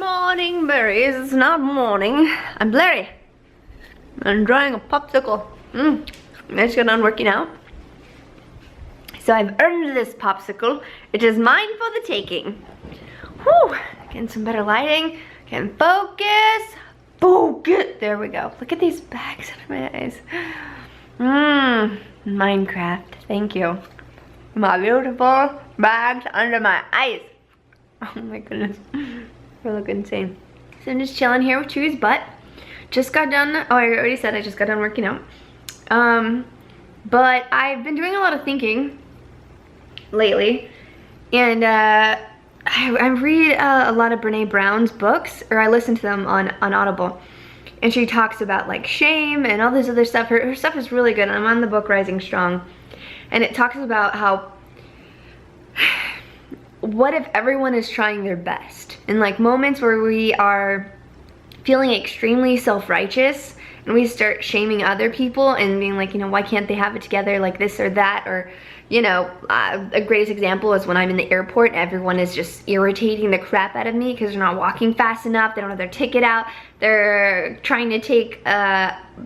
morning, berries. It's not morning. I'm Larry. I'm enjoying a popsicle. I just got done working out. So I've earned this popsicle. It is mine for the taking. Whew. Getting some better lighting. Can focus. Focus. There we go. Look at these bags under my eyes. Minecraft. Thank you. My beautiful bags under my eyes. Oh my goodness. They look insane. So I'm just chilling here with Chewie's butt. Just got done. Oh, I already said I just got done working out. But I've been doing a lot of thinking lately. And I read a lot of Brene Brown's books, or I listen to them on Audible. And she talks about like shame and all this other stuff. Her stuff is really good. I'm on the book Rising Strong. And it talks about how, what if everyone is trying their best? In like moments where we are feeling extremely self-righteous and we start shaming other people and being like, you know, why can't they have it together like this or that? Or, you know, a greatest example is when I'm in the airport and everyone is just irritating the crap out of me because they're not walking fast enough, they don't have their ticket out, they're trying to take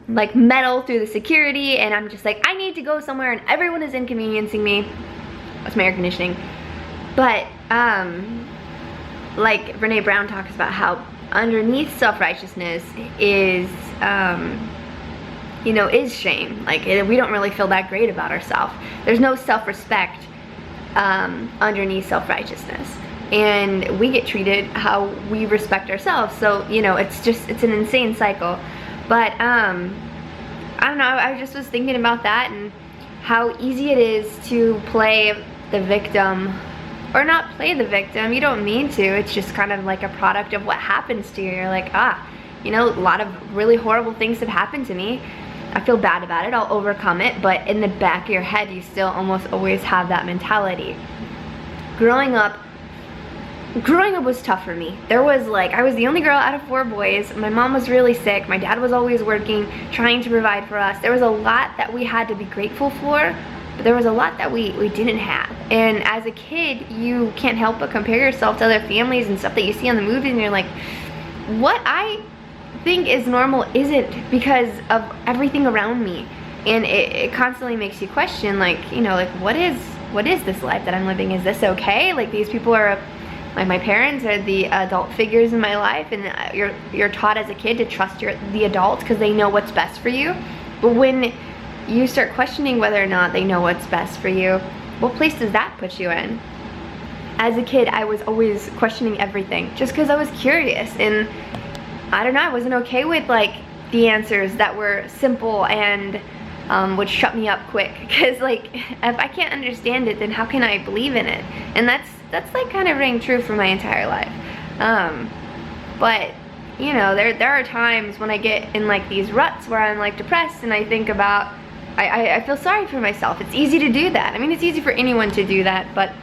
like metal through the security, and I'm just like, I need to go somewhere, and everyone is inconveniencing me. That's my air conditioning. But like Brene Brown talks about how underneath self-righteousness is you know, is shame. Like, we don't really feel that great about ourselves. There's no self-respect underneath self-righteousness, and we get treated how we respect ourselves. So, you know, it's an insane cycle. But I don't know, I just was thinking about that and how easy it is to play the victim, or not play the victim. You don't mean to. It's just kind of like a product of what happens to you. You're like, you know, a lot of really horrible things have happened to me. I feel bad about it, I'll overcome it, but in the back of your head, you still almost always have that mentality. Growing up was tough for me. There was like, I was the only girl out of 4 boys. My mom was really sick. My dad was always working, trying to provide for us. There was a lot that we had to be grateful for, but there was a lot that we didn't have. And as a kid, you can't help but compare yourself to other families and stuff that you see on the movies, and you're like, what I think is normal isn't, because of everything around me. And it constantly makes you question, like, you know, like, what is this life that I'm living? Is this okay? Like, these people are, like, my parents are the adult figures in my life, and you're taught as a kid to trust the adults because they know what's best for you. But when you start questioning whether or not they know what's best for you, what place does that put you in? As a kid, I was always questioning everything just because I was curious, and I don't know, I wasn't okay with like the answers that were simple and would shut me up quick, because like, if I can't understand it, then how can I believe in it? And that's like kind of rang true for my entire life. But you know, there are times when I get in like these ruts where I'm like depressed, and I think about, I feel sorry for myself. It's easy to do that. I mean, it's easy for anyone to do that, but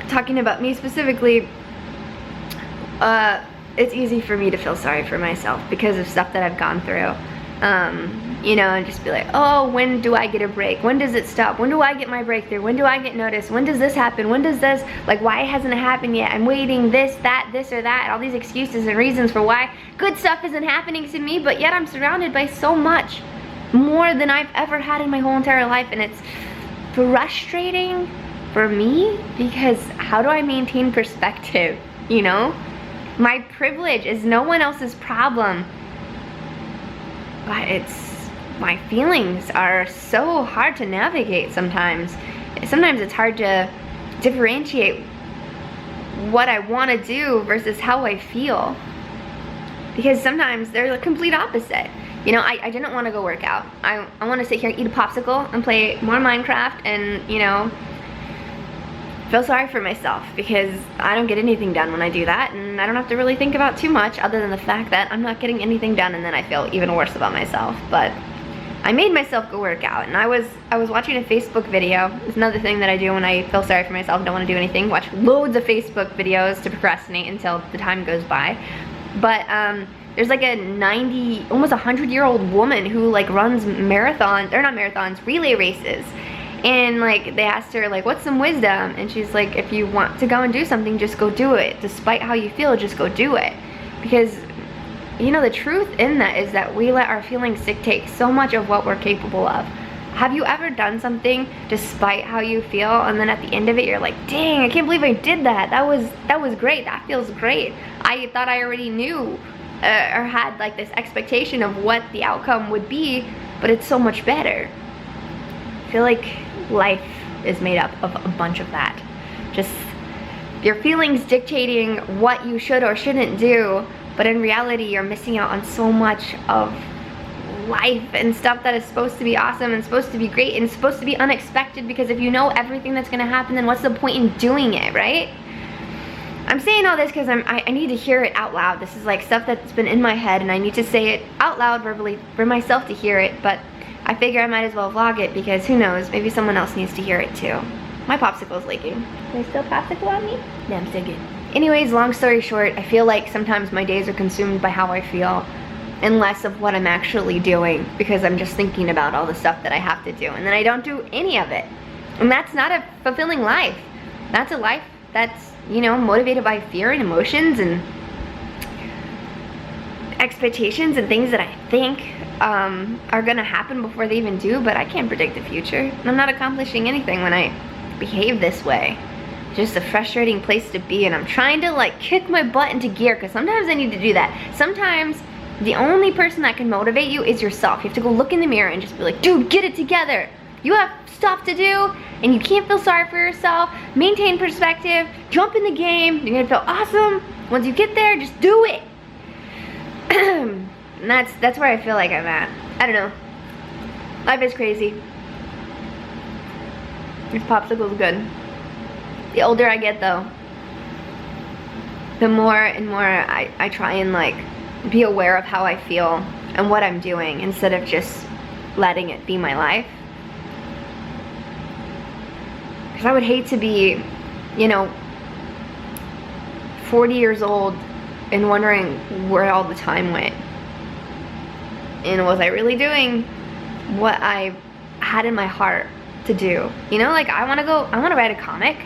talking about me specifically, it's easy for me to feel sorry for myself because of stuff that I've gone through. You know, and just be like, oh, when do I get a break? When does it stop? When do I get my breakthrough? When do I get noticed? When does this happen? When does this, like, why hasn't it happened yet? I'm waiting, this, that, this or that, all these excuses and reasons for why good stuff isn't happening to me, but yet I'm surrounded by so much more than I've ever had in my whole entire life. And it's frustrating for me, because how do I maintain perspective, you know? My privilege is no one else's problem, but my feelings are so hard to navigate sometimes. Sometimes it's hard to differentiate what I want to do versus how I feel, because sometimes they're the complete opposite. You know, I didn't want to go work out. I want to sit here, eat a popsicle, and play more Minecraft, and, you know, feel sorry for myself because I don't get anything done when I do that, and I don't have to really think about too much other than the fact that I'm not getting anything done, and then I feel even worse about myself. But I made myself go work out, and I was watching a Facebook video. It's another thing that I do when I feel sorry for myself and don't want to do anything. Watch loads of Facebook videos to procrastinate until the time goes by. But there's like a 90, almost 100-year-old woman who like runs marathons, or not marathons, relay races. And like they asked her like, what's some wisdom? And she's like, if you want to go and do something, just go do it. Despite how you feel, just go do it. Because you know, the truth in that is that we let our feelings dictate so much of what we're capable of. Have you ever done something despite how you feel, and then at the end of it you're like, dang, I can't believe I did that. That was great. That feels great. I thought I already knew or had like this expectation of what the outcome would be, but it's so much better. I feel like life is made up of a bunch of that. Just your feelings dictating what you should or shouldn't do, but in reality you're missing out on so much of life and stuff that is supposed to be awesome and supposed to be great and supposed to be unexpected, because if you know everything that's gonna happen, then what's the point in doing it, right? I'm saying all this because I need to hear it out loud. This is like stuff that's been in my head and I need to say it out loud verbally for myself to hear it, but I figure I might as well vlog it because who knows, maybe someone else needs to hear it too. My popsicle's leaking. Is there still popsicle on me? Yeah, I'm still good. Anyways, long story short, I feel like sometimes my days are consumed by how I feel and less of what I'm actually doing, because I'm just thinking about all the stuff that I have to do and then I don't do any of it. And that's not a fulfilling life. That's a life that's, you know, motivated by fear and emotions and expectations and things that I think are gonna happen before they even do, but I can't predict the future. And I'm not accomplishing anything when I behave this way. Just a frustrating place to be, and I'm trying to like kick my butt into gear, because sometimes I need to do that. Sometimes the only person that can motivate you is yourself. You have to go look in the mirror and just be like, dude, get it together. You have stuff to do and you can't feel sorry for yourself. Maintain perspective, jump in the game. You're gonna feel awesome. Once you get there, just do it. And that's where I feel like I'm at. I don't know. Life is crazy. This popsicle's good. The older I get though, the more and more I try and like be aware of how I feel and what I'm doing instead of just letting it be my life. Because I would hate to be, you know, 40 years old and wondering where all the time went. And was I really doing what I had in my heart to do? You know, like I want to write a comic.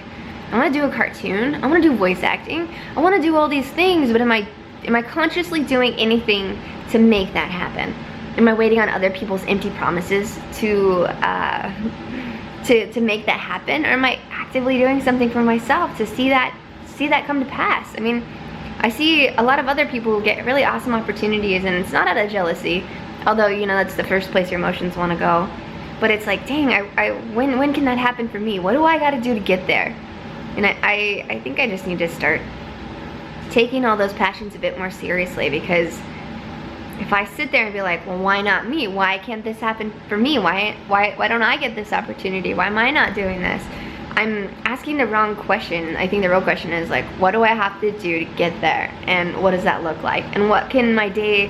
I want to do a cartoon. I want to do voice acting. I want to do all these things, but am I consciously doing anything to make that happen? Am I waiting on other people's empty promises to make that happen, or am I actively doing something for myself to see that come to pass? I mean, I see a lot of other people who get really awesome opportunities, and it's not out of jealousy, although you know that's the first place your emotions want to go. But it's like, dang, when can that happen for me? What do I got to do to get there? And I think I just need to start taking all those passions a bit more seriously, because if I sit there and be like, well, why not me? Why can't this happen for me? Why don't I get this opportunity? Why am I not doing this? I'm asking the wrong question. I think the real question is like, what do I have to do to get there? And what does that look like? And what can my day,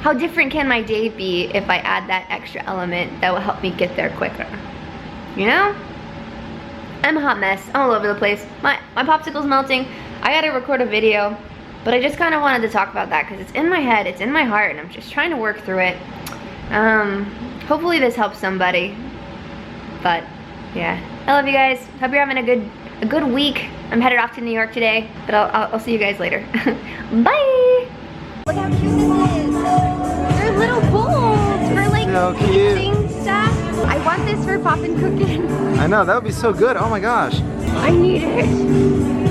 how different can my day be if I add that extra element that will help me get there quicker? You know? I'm a hot mess. I'm all over the place. My popsicle's melting. I gotta record a video, but I just kind of wanted to talk about that because it's in my head, it's in my heart, and I'm just trying to work through it. Hopefully this helps somebody. But yeah, I love you guys. Hope you're having a good week. I'm headed off to New York today, but I'll see you guys later. Bye. Look how cute this is. They're little bowls for like so mixing stuff. I want this for poppin' cooking. I know, that would be so good. Oh my gosh. I need it.